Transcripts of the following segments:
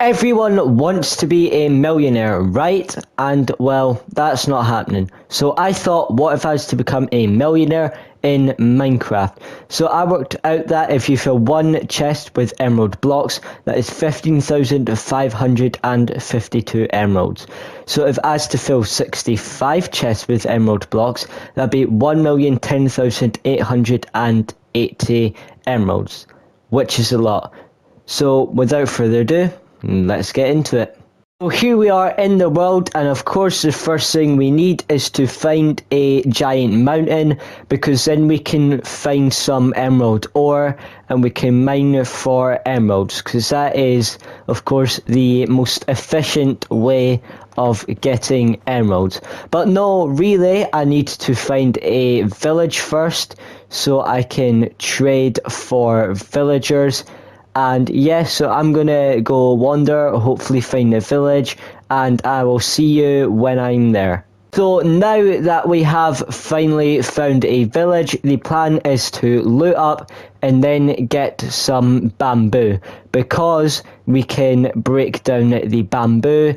Everyone wants to be a millionaire, right? And well, that's not happening. So I thought, what if I was to become a millionaire in Minecraft? So I worked out that if you fill one chest with emerald blocks, that is 15,552 emeralds. So if I was to fill 65 chests with emerald blocks, that'd be 1,010,880 emeralds, which is a lot. So without further ado, let's get into it. So here we are in the world, and of course the first thing we need is to find a giant mountain, because then we can find some emerald ore and we can mine for emeralds, because that is of course the most efficient way of getting emeralds. But no, really I need to find a village first so I can trade for villagers. And yes, so I'm gonna go wander, hopefully find a village, and I will see you when I'm there. So now that we have finally found a village, the plan is to loot up and then get some bamboo, because we can break down the bamboo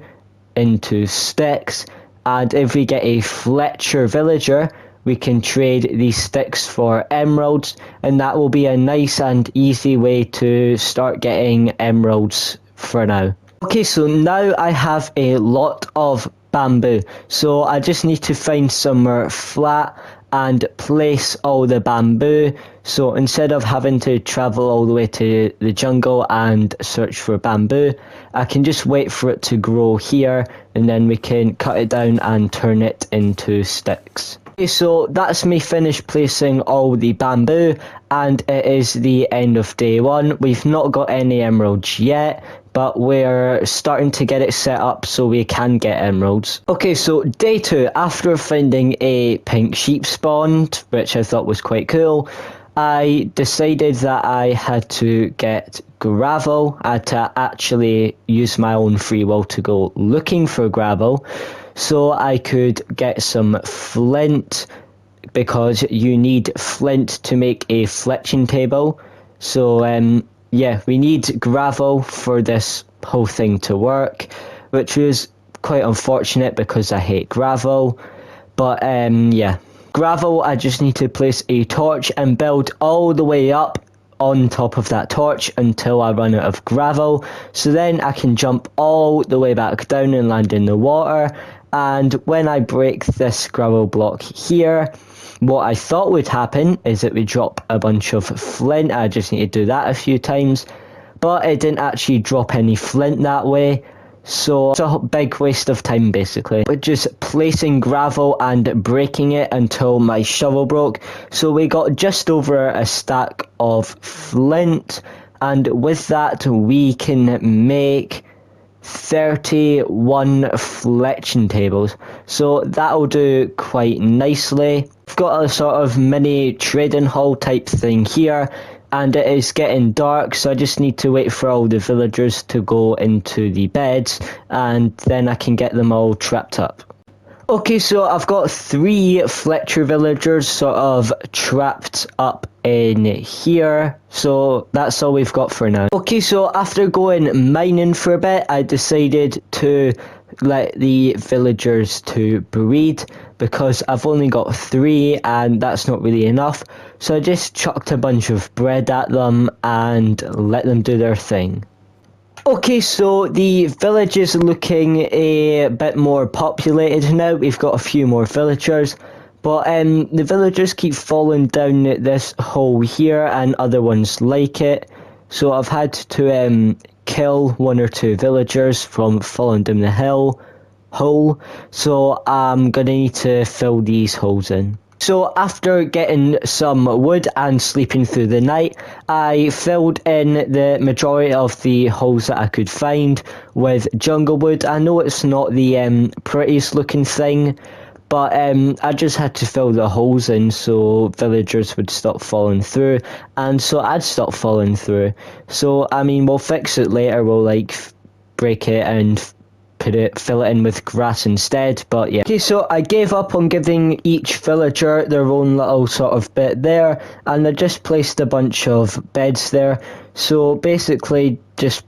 into sticks, and if we get a Fletcher villager, we can trade these sticks for emeralds, and that will be a nice and easy way to start getting emeralds for now. Okay, so now I have a lot of bamboo, so I just need to find somewhere flat and place all the bamboo. So instead of having to travel all the way to the jungle and search for bamboo, I can just wait for it to grow here, and then we can cut it down and turn it into sticks. Okay, so that's me finished placing all the bamboo, and it is the end of day one. We've not got any emeralds yet, but we're starting to get it set up so we can get emeralds. Okay, so day two, after finding a pink sheep spawned, which I thought was quite cool, I decided that I had to get gravel. I had to actually use my own free will to go looking for gravel, so I could get some flint, because you need flint to make a fletching table. So yeah, we need gravel for this whole thing to work, which was quite unfortunate because I hate gravel. But yeah, gravel, I just need to place a torch and build all the way up on top of that torch until I run out of gravel. So then I can jump all the way back down and land in the water. And when I break this gravel block here, what I thought would happen is it would drop a bunch of flint. I just need to do that a few times, but it didn't actually drop any flint that way. So it's a big waste of time basically. But just placing gravel and breaking it until my shovel broke. So we got just over a stack of flint, and with that we can make 31 fletching tables, so that'll do quite nicely. I've got a sort of mini trading hall type thing here, and it is getting dark, so I just need to wait for all the villagers to go into the beds, and then I can get them all trapped up. Okay, so I've got 3 Fletcher villagers sort of trapped up in here, so that's all we've got for now. Okay, so after going mining for a bit, I decided to let the villagers to breed, because I've only got 3 and that's not really enough. So I just chucked a bunch of bread at them and let them do their thing. Okay, so the village is looking a bit more populated now. We've got a few more villagers, but the villagers keep falling down this hole here and other ones like it. So I've had to kill 1 or 2 villagers from falling down the hole. So I'm gonna need to fill these holes in. So after getting some wood and sleeping through the night, I filled in the majority of the holes that I could find with jungle wood. I know it's not the prettiest looking thing, but I just had to fill the holes in so villagers would stop falling through, and so I'd stop falling through. So I mean, we'll fix it later. We'll like break it and fill it in with grass instead, but yeah. Okay, so I gave up on giving each villager their own little sort of bit there, and I just placed a bunch of beds there. So basically just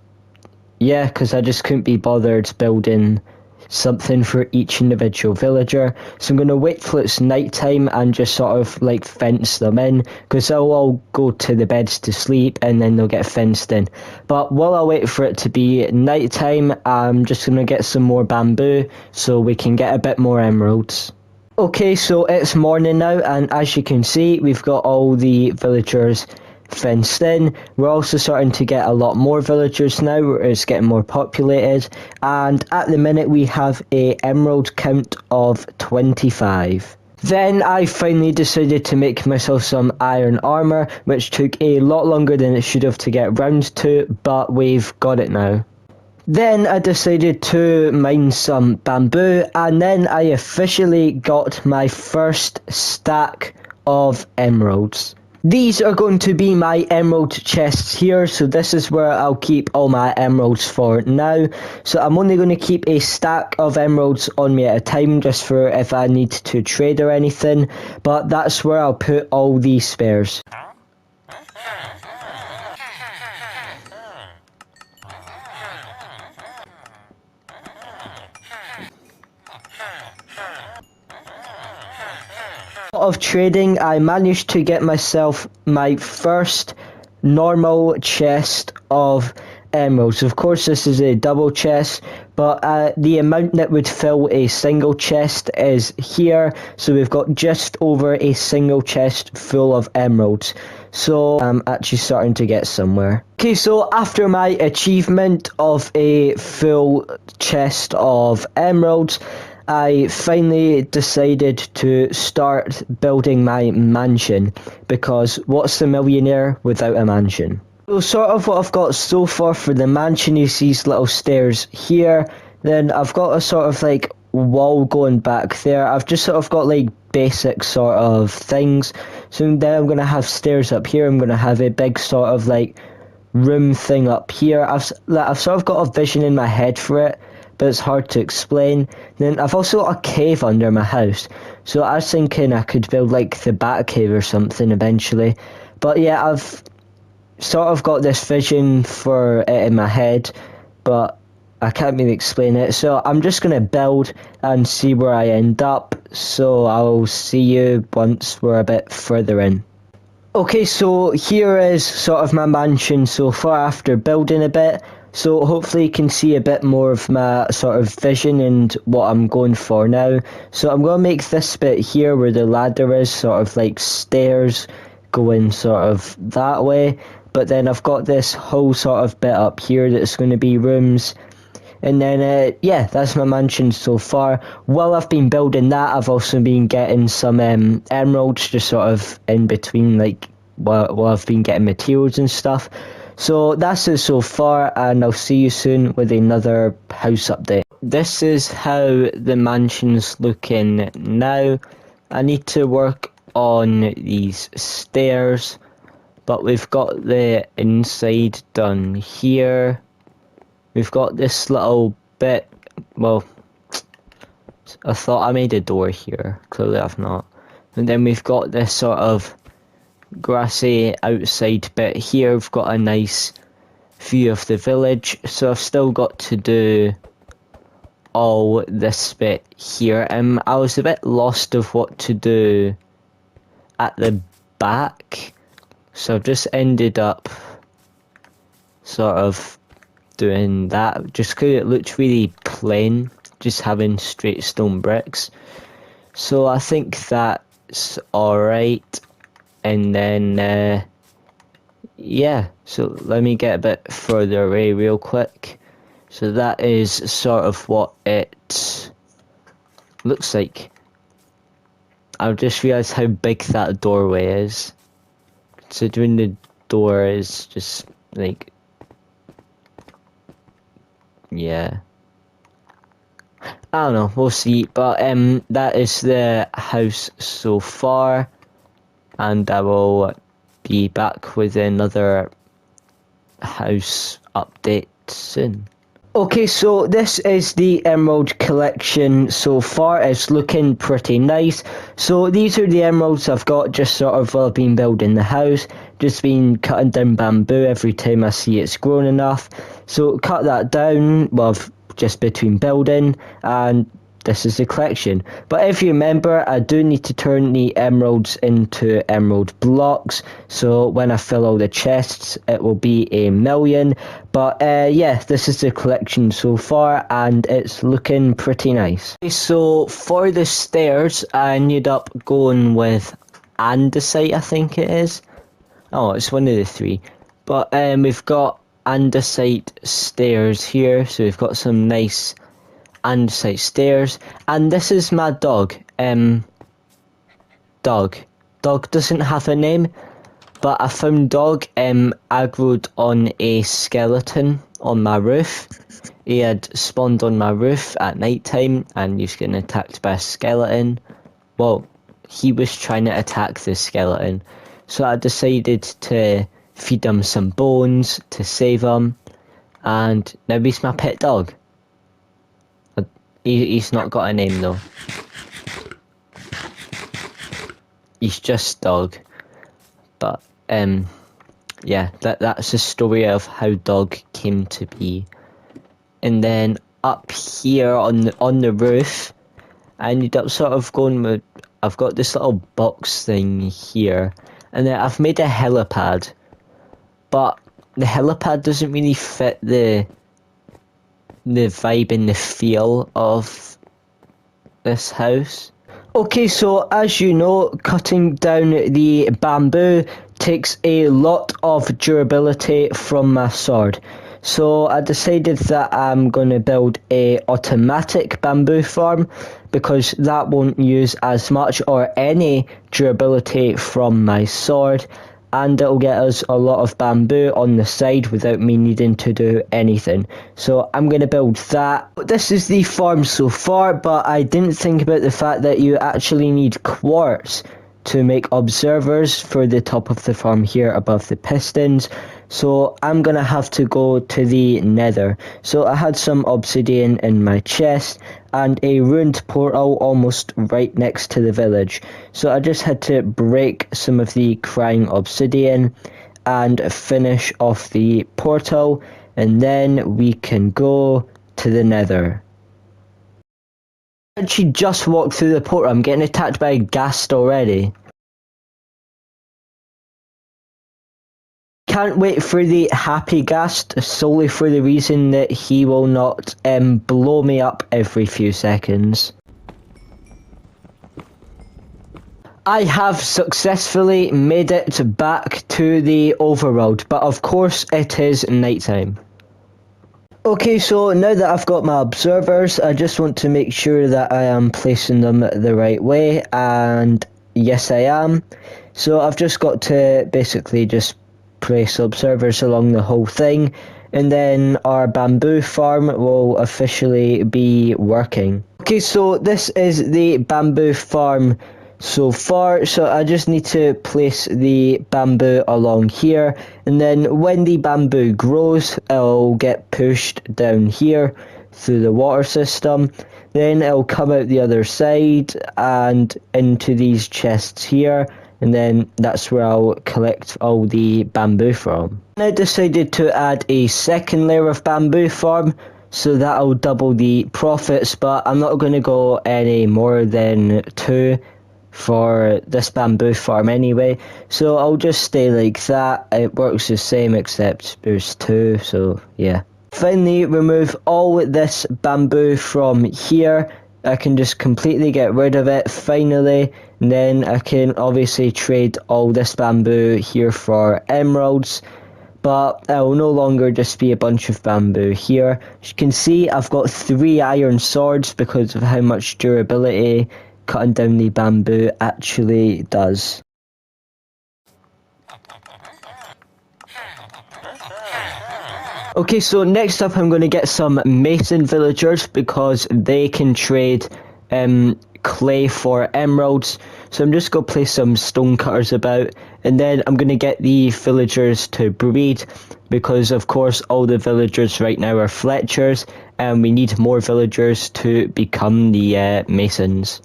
yeah, because I just couldn't be bothered building something for each individual villager. So I'm going to wait till it's nighttime and just sort of like fence them in, because they'll all go to the beds to sleep and then they'll get fenced in. But while I wait for it to be nighttime, I'm just going to get some more bamboo so we can get a bit more emeralds. Okay, so it's morning now, and as you can see, we've got all the villagers fenced in. We're also starting to get a lot more villagers now. It's getting more populated, and at the minute we have a emerald count of 25. Then I finally decided to make myself some iron armor, which took a lot longer than it should have to get round to, but we've got it now. Then I decided to mine some bamboo, and then I officially got my first stack of emeralds. These are going to be my emerald chests here, so this is where I'll keep all my emeralds for now. So I'm only going to keep a stack of emeralds on me at a time, just for if I need to trade or anything, but that's where I'll put all these spares. Of trading, I managed to get myself my first normal chest of emeralds. Of course, this is a double chest, but the amount that would fill a single chest is here. So we've got just over a single chest full of emeralds. So I'm actually starting to get somewhere. Okay, so after my achievement of a full chest of emeralds, I finally decided to start building my mansion, because what's the millionaire without a mansion? So sort of what I've got so far for the mansion is these little stairs here. Then I've got a sort of like wall going back there. I've just sort of got like basic sort of things. So then I'm going to have stairs up here. I'm going to have a big sort of like room thing up here. I've sort of got a vision in my head for it, but it's hard to explain. Then I've also got a cave under my house, so I was thinking I could build like the bat cave or something eventually. But yeah, I've sort of got this vision for it in my head, but I can't really explain it. So I'm just going to build and see where I end up. So I'll see you once we're a bit further in. Okay, so here is sort of my mansion so far after building a bit. So hopefully you can see a bit more of my sort of vision and what I'm going for now. So I'm going to make this bit here where the ladder is sort of like stairs going sort of that way. But then I've got this whole sort of bit up here that's going to be rooms. And then, yeah, that's my mansion so far. While I've been building that, I've also been getting some emeralds just sort of in between, like, while I've been getting materials and stuff. So that's it so far, and I'll see you soon with another house update. This is how the mansion's looking now. I need to work on these stairs, but we've got the inside done here. We've got this little bit, well, I thought I made a door here, clearly I've not. And then we've got this sort of grassy outside bit here. We've got a nice view of the village, so I've still got to do all this bit here. I was a bit lost of what to do at the back, so I've just ended up sort of doing that just because it looked really plain, just having straight stone bricks. So I think that's alright. And then yeah, so let me get a bit further away real quick. So that is sort of what it looks like. I've just realised how big that doorway is. Considering the door is just like, yeah, I don't know, we'll see. But that is the house so far, and I will be back with another house update soon. Okay, so this is the emerald collection so far. It's looking pretty nice. So these are the emeralds I've got just sort of while I've been building the house. Just been cutting down bamboo every time I see it's grown enough. So cut that down, well, just between building, and this is the collection. But if you remember, I do need to turn the emeralds into emerald blocks. So when I fill all the chests, it will be 1,000,000. But yeah, this is the collection so far, and it's looking pretty nice. So for the stairs, I ended up going with andesite, I think it is. Oh, it's one of the three. But we've got andesite stairs here, so we've got some nice andesite stairs, and this is my dog. Dog. Dog doesn't have a name, but I found dog aggroed on a skeleton on my roof. He had spawned on my roof at night time, and he was getting attacked by a skeleton. Well, he was trying to attack the skeleton, so I decided to feed him some bones to save him, and now he's my pet dog. He's not got a name though. He's just dog. But yeah, that's the story of how dog came to be. And then up here on the roof, I ended up sort of going with, I've got this little box thing here, and then I've made a helipad, but the helipad doesn't really fit the vibe and the feel of this house. Okay, so as you know, cutting down the bamboo takes a lot of durability from my sword. So I decided that I'm going to build a automatic bamboo farm, because that won't use as much or any durability from my sword, and it'll get us a lot of bamboo on the side without me needing to do anything. So I'm going to build that. This is the farm so far, but I didn't think about the fact that you actually need quartz to make observers for the top of the farm here above the pistons. So I'm going to have to go to the nether. So I had some obsidian in my chest and a ruined portal almost right next to the village. So I just had to break some of the crying obsidian and finish off the portal, and then we can go to the nether. I actually just walked through the portal. I'm getting attacked by a ghast already. Can't wait for the happy ghast, solely for the reason that he will not blow me up every few seconds. I have successfully made it back to the overworld, but of course it is nighttime. Okay, so now that I've got my observers, I just want to make sure that I am placing them the right way, and yes I am. So I've just got to basically just place observers along the whole thing, and then our bamboo farm will officially be working. Okay, so this is the bamboo farm so far, so I just need to place the bamboo along here, and then when the bamboo grows, it'll get pushed down here through the water system, then it'll come out the other side and into these chests here, and then that's where I'll collect all the bamboo from. I decided to add a second layer of bamboo farm, so that'll double the profits, but I'm not going to go any more than 2 for this bamboo farm anyway, so I'll just stay like that. It works the same except there's 2, so yeah. Finally, remove all this bamboo from here. I can just completely get rid of it finally, and then I can obviously trade all this bamboo here for emeralds, but it will no longer just be a bunch of bamboo here. As you can see, I've got 3 iron swords because of how much durability cutting down the bamboo actually does. Okay, so next up I'm going to get some mason villagers because they can trade clay for emeralds. So I'm just going to place some stone cutters about, and then I'm going to get the villagers to breed. because of course all the villagers right now are Fletchers, and we need more villagers to become the Masons.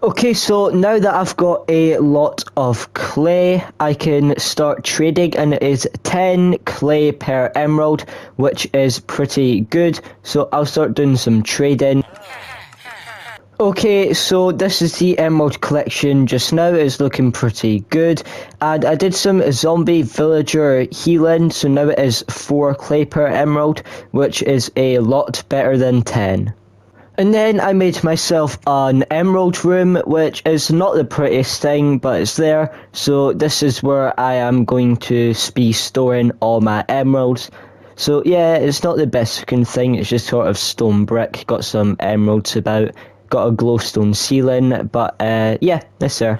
Okay, so now that I've got a lot of clay, I can start trading, and it is 10 clay per emerald, which is pretty good. So I'll start doing some trading. Okay, so this is the emerald collection just now. It's looking pretty good. And I did some zombie villager healing, so now it is 4 clay per emerald, which is a lot better than 10. And then I made myself an emerald room, which is not the prettiest thing, but it's there. So this is where I am going to be storing all my emeralds. So yeah, it's not the best looking thing, it's just sort of stone brick, got some emeralds about, got a glowstone ceiling, but yeah, it's there.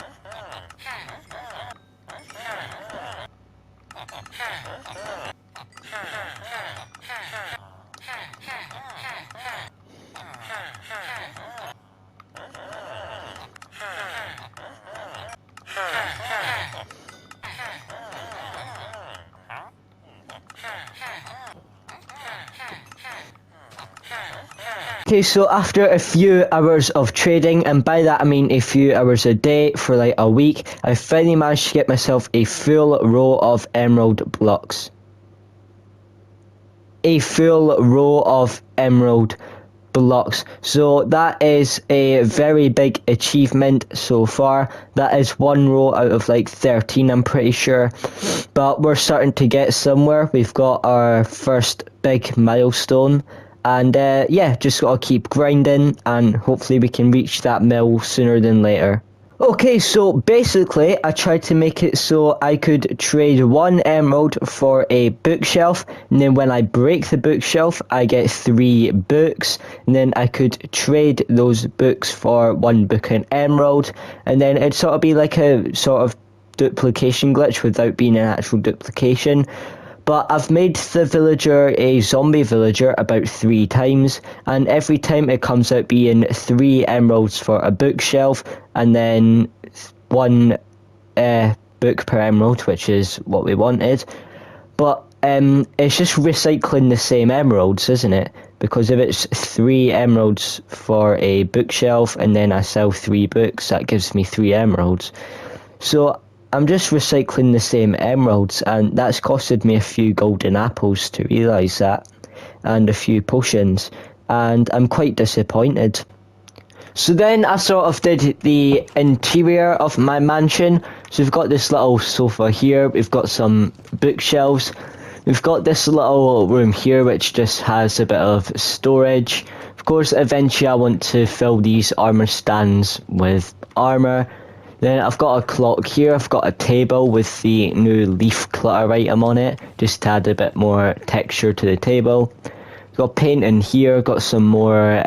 Okay, so after a few hours of trading, and by that I mean a few hours a day for like a week, I finally managed to get myself a full row of emerald blocks. A full row of emerald blocks. So that is a very big achievement so far. That is one row out of like 13, I'm pretty sure. But we're starting to get somewhere. We've got our first big milestone. And yeah, just gotta keep grinding, and hopefully we can reach that mill sooner than later. Okay, so basically I tried to make it so I could trade 1 emerald for a bookshelf, and then when I break the bookshelf I get 3 books, and then I could trade those books for 1 book and emerald, and then it'd sort of be like a sort of duplication glitch without being an actual duplication. But I've made the villager a zombie villager about 3 times, and every time it comes out being 3 emeralds for a bookshelf, and then 1 book per emerald, which is what we wanted. But it's just recycling the same emeralds, isn't it? Because if it's 3 emeralds for a bookshelf, and then I sell 3 books, that gives me 3 emeralds. So I'm just recycling the same emeralds, and that's costed me a few golden apples to realise that, and a few potions, and I'm quite disappointed. So then I sort of did the interior of my mansion. So we've got this little sofa here, we've got some bookshelves, we've got this little room here which just has a bit of storage. Of course, eventually I want to fill these armour stands with armour. Then I've got a clock here, I've got a table with the new leaf clutter item on it, just to add a bit more texture to the table. Got paint in here, got some more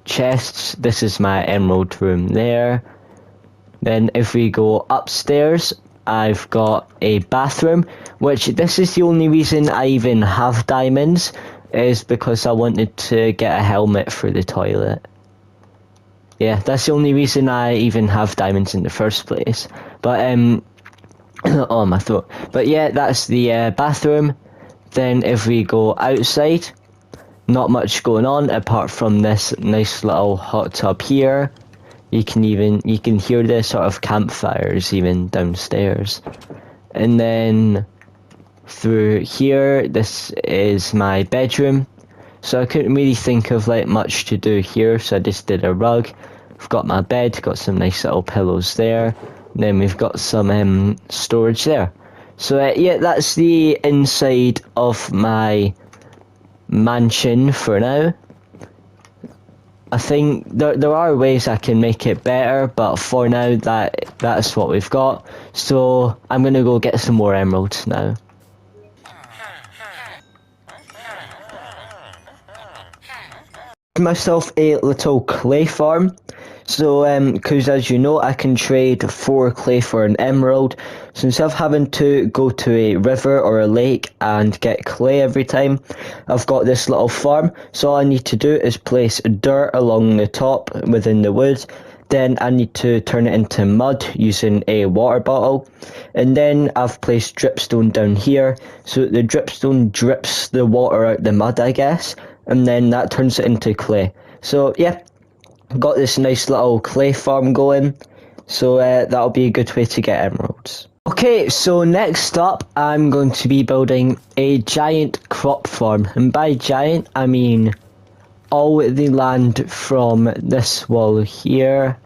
chests. This is my emerald room there. Then if we go upstairs, I've got a bathroom, which this is the only reason I even have diamonds, is because I wanted to get a helmet for the toilet. Yeah, that's the only reason I even have diamonds in the first place. But, oh, my throat. But yeah, that's the bathroom. Then if we go outside, not much going on apart from this nice little hot tub here. You can hear the sort of campfires even downstairs. And then through here, this is my bedroom. So I couldn't really think of like much to do here, so I just did a rug. I've got my bed, got some nice little pillows there. And then we've got some storage there. So yeah, that's the inside of my mansion for now. I think there are ways I can make it better, but for now that's what we've got. So I'm gonna go get some more emeralds now. Myself a little clay farm. So, because as you know, I can trade 4 clay for an emerald. So instead of having to go to a river or a lake and get clay every time, I've got this little farm. So all I need to do is place dirt along the top within the woods. Then I need to turn it into mud using a water bottle. And then I've placed dripstone down here. So the dripstone drips the water out the mud, I guess. And then that turns it into clay. So yeah, got this nice little clay farm going, so that'll be a good way to get emeralds. Okay, so next up I'm going to be building a giant crop farm, and by giant I mean all the land from this wall here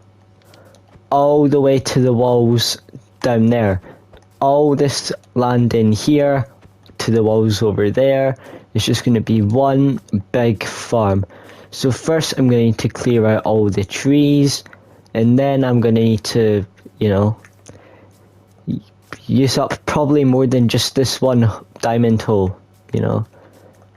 all the way to the walls down there. All this land in here to the walls over there is just going to be one big farm. So first I'm going to need to clear out all the trees, and then I'm going to need to, you know, use up probably more than just this one diamond hole, you know,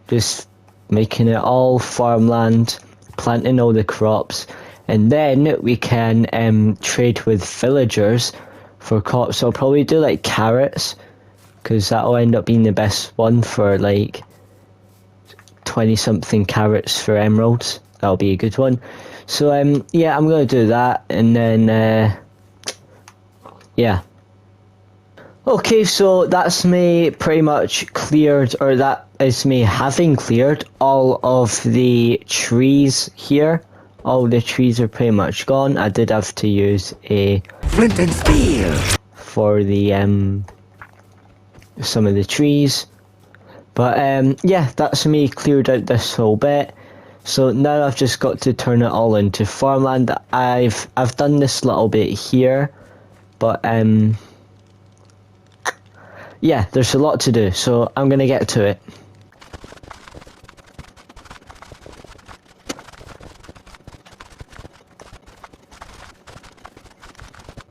just making it all farmland, planting all the crops, and then we can trade with villagers for crops. So I'll probably do like carrots, because that'll end up being the best one for like 20 something carrots for emeralds. That'll be a good one. So yeah, I'm gonna do that, and then yeah. Okay, so that's me pretty much cleared, or that is me having cleared all of the trees here. All the trees are pretty much gone. I did have to use a flint and steel for the some of the trees. But yeah, that's me cleared out this whole bit. So now I've just got to turn it all into farmland. I've done this little bit here, but yeah, there's a lot to do, so I'm gonna get to it.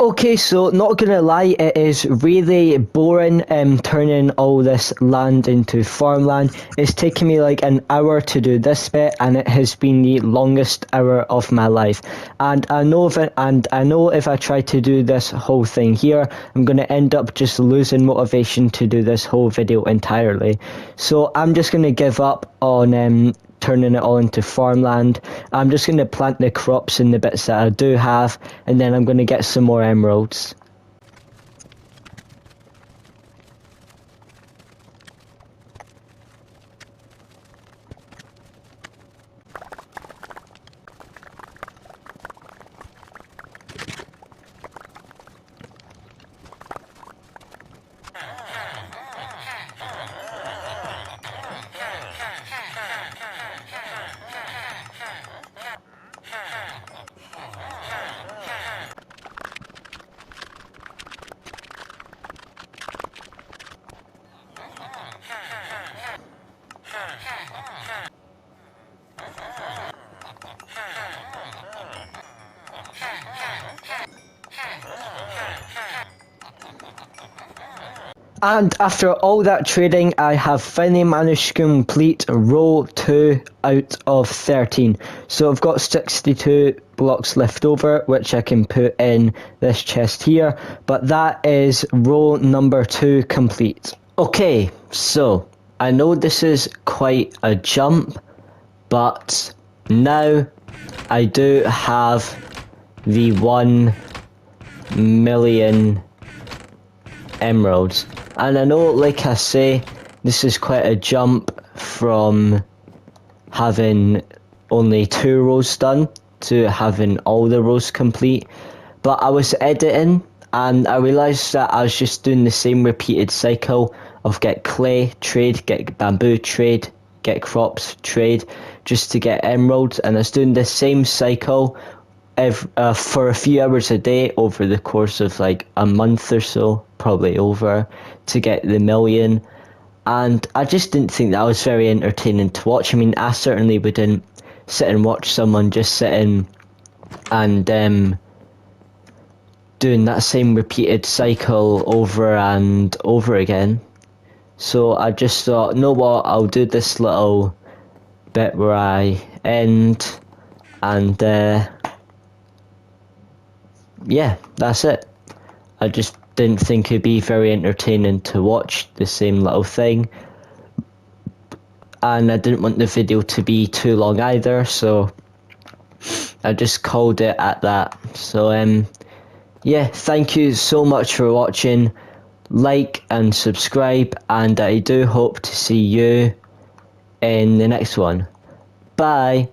Okay, so not gonna lie, it is really boring turning all this land into farmland. It's taken me like an hour to do this bit, and it has been the longest hour of my life. And I know if I try to do this whole thing here, I'm gonna end up just losing motivation to do this whole video entirely. So I'm just gonna give up on turning it all into farmland. I'm just going to plant the crops in the bits that I do have, and then I'm going to get some more emeralds. And after all that trading, I have finally managed to complete row 2 out of 13. So I've got 62 blocks left over, which I can put in this chest here. But that is row number 2 complete. Okay, so I know this is quite a jump, but now I do have the 1 million emeralds. And I know, like I say, this is quite a jump from having only 2 rows done to having all the rows complete. But I was editing and I realised that I was just doing the same repeated cycle of get clay, trade, get bamboo, trade, get crops, trade, just to get emeralds. And I was doing the same cycle for a few hours a day over the course of like a month or so, probably over, to get the million. And I just didn't think that was very entertaining to watch. I mean, I certainly wouldn't sit and watch someone just sitting and doing that same repeated cycle over and over again. So I just thought, you know what, I'll do this little bit where I end, and yeah, that's it. I just didn't think it'd be very entertaining to watch the same little thing, and I didn't want the video to be too long either, so I just called it at that. So yeah, thank you so much for watching. Like and subscribe, and I do hope to see you in the next one. Bye.